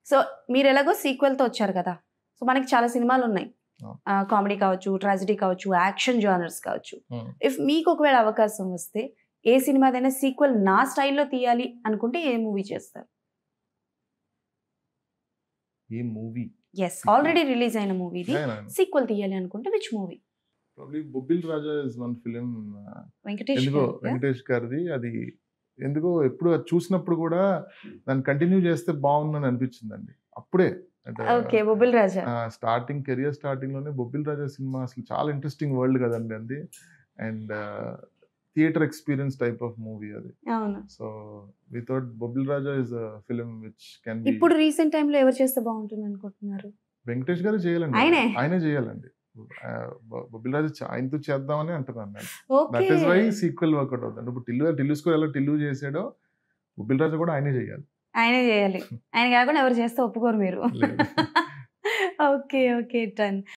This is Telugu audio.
సో మీరు ఎలాగో సీక్వెల్తో వచ్చారు కదా, సో మనకి చాలా సినిమాలు ఉన్నాయి, కామెడీ కావచ్చు, ట్రాజడీ కావచ్చు, యాక్షన్ జానర్స్ కావచ్చు. ఇఫ్ మీకు ఒకవేళ అవకాశం వస్తే ఏ సినిమాదైనా సీక్వెల్ నా స్టైల్లో తీయాలి అనుకుంటే ఏ మూవీ చేస్తారు? ఏ మూవీ? ఎస్, ఆల్రెడీ రిలీజ్ అయిన మూవీది సీక్వెల్ తీయాలి అనుకుంటే which movie? Probably Bobbili Raja is one film. Venkatesh గారిది. అది ఎందుకో ఎప్పుడు చూసినప్పుడు కూడా దాన్ని కంటిన్యూ చేస్తే బాగుందని అనిపించిందండి అప్పుడే. ఓకే, బొబ్బిల్ రాజా స్టార్టింగ్ కెరియర్ స్టార్టింగ్ లోనే బొబ్బిల్ రాజా సినిమా అసలు చాలా ఇంట్రెస్టింగ్ వరల్డ్ కదండి అది. And theatre experience type of movie అది. So we thought Bobbili Raja is a film which can be. ఇప్పుడు రీసెంట్ టైం లో ఎవరు చేస్తే బాగుంటుంది అనుకుంటున్నారు? వెంకటేష్ గారు చేయాలండి, ఆయనే చేయాలండి. బొబ్బిల్ రాజా ఆయనతో చేద్దామని అంటున్నాను నేను. That is why sequel work out అవుతుంది. ఇప్పుడు టిల్లు స్కోర్ ఎలా టిల్లు చేసాడో బొబ్బిల్ రాజా కూడా ఆయనే చేయాలి. ఆయన కాకుండా ఎవరు చేస్తే ఒప్పుకోరు మీరు. Okay okay, done.